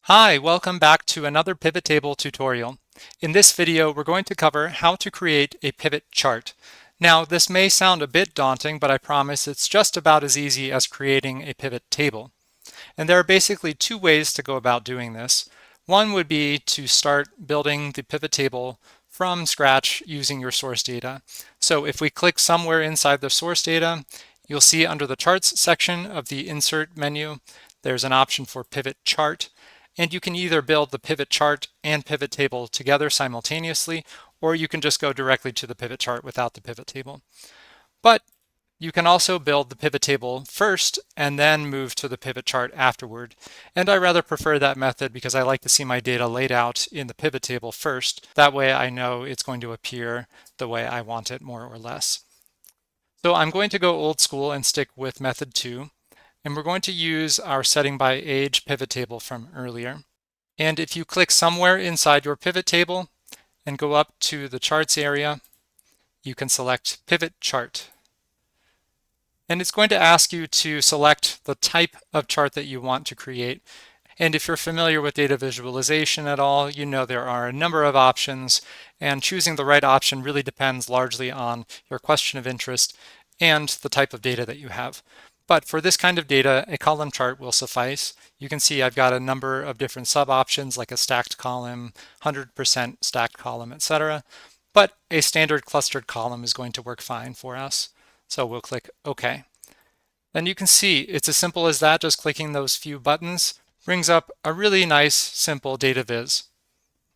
Hi, welcome back to another pivot table tutorial. In this video, we're going to cover how to create a pivot chart. Now, this may sound a bit daunting, but I promise it's just about as easy as creating a pivot table. And there are basically two ways to go about doing this. One would be to start building the pivot table from scratch using your source data. So if we click somewhere inside the source data, you'll see under the charts section of the insert menu, there's an option for pivot chart. And you can either build the pivot chart and pivot table together simultaneously, or you can just go directly to the pivot chart without the pivot table. But you can also build the pivot table first and then move to the pivot chart afterward. And I rather prefer that method because I like to see my data laid out in the pivot table first. That way I know it's going to appear the way I want it, more or less. So I'm going to go old school and stick with method 2. And we're going to use our setting by age pivot table from earlier. And if you click somewhere inside your pivot table and go up to the charts area, you can select pivot chart. And it's going to ask you to select the type of chart that you want to create. And if you're familiar with data visualization at all, you know there are a number of options, and choosing the right option really depends largely on your question of interest and the type of data that you have. But for this kind of data, a column chart will suffice. You can see I've got a number of different sub options like a stacked column, 100% stacked column, etc. But a standard clustered column is going to work fine for us. So we'll click OK. Then you can see it's as simple as that. Just clicking those few buttons brings up a really nice, simple data viz.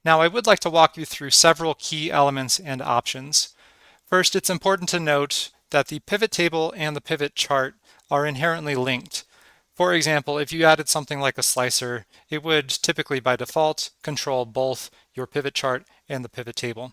Now I would like to walk you through several key elements and options. First, it's important to note that the pivot table and the pivot chart are inherently linked. For example, if you added something like a slicer, it would typically by default control both your pivot chart and the pivot table.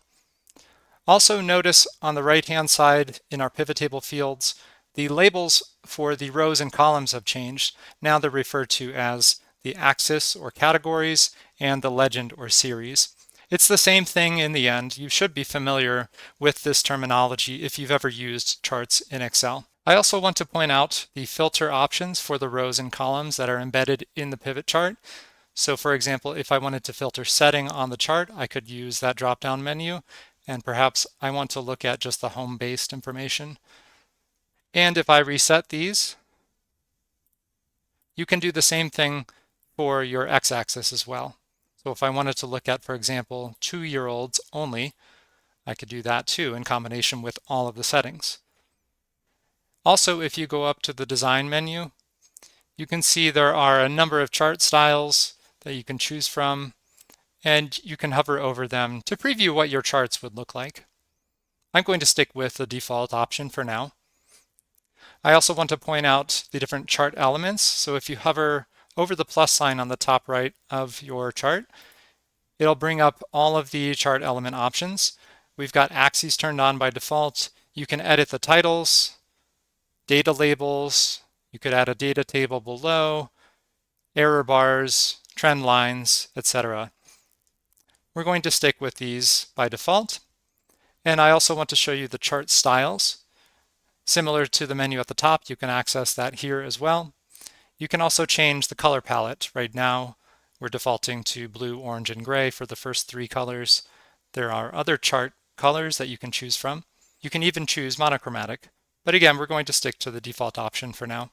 Also notice on the right-hand side in our pivot table fields, the labels for the rows and columns have changed. Now they're referred to as the axis or categories and the legend or series. It's the same thing in the end. You should be familiar with this terminology if you've ever used charts in Excel. I also want to point out the filter options for the rows and columns that are embedded in the pivot chart. So for example, if I wanted to filter setting on the chart, I could use that drop-down menu, and perhaps I want to look at just the home-based information. And if I reset these, you can do the same thing for your x-axis as well. So if I wanted to look at, for example, 2-year-olds only, I could do that too in combination with all of the settings. Also, if you go up to the design menu, you can see there are a number of chart styles that you can choose from, and you can hover over them to preview what your charts would look like. I'm going to stick with the default option for now. I also want to point out the different chart elements. So if you hover over the plus sign on the top right of your chart, it'll bring up all of the chart element options. We've got axes turned on by default. You can edit the titles, data labels, you could add a data table below, error bars, trend lines, etc. We're going to stick with these by default. And I also want to show you the chart styles. Similar to the menu at the top, you can access that here as well. You can also change the color palette. Right now, we're defaulting to blue, orange, and gray for the first 3 colors. There are other chart colors that you can choose from. You can even choose monochromatic. But again, we're going to stick to the default option for now.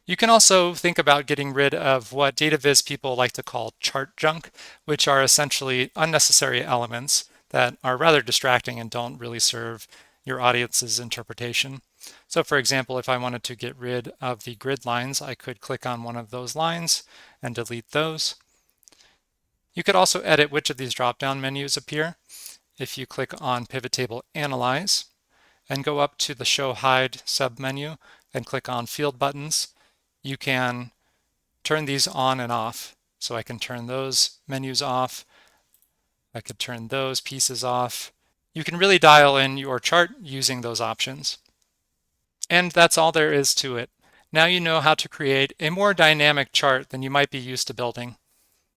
You can also think about getting rid of what data viz people like to call chart junk, which are essentially unnecessary elements that are rather distracting and don't really serve your audience's interpretation. So for example, if I wanted to get rid of the grid lines, I could click on one of those lines and delete those. You could also edit which of these drop-down menus appear. If you click on Pivot Table Analyze and go up to the Show Hide submenu and click on Field Buttons, you can turn these on and off. So I can turn those menus off. I could turn those pieces off. You can really dial in your chart using those options. And that's all there is to it. Now you know how to create a more dynamic chart than you might be used to building.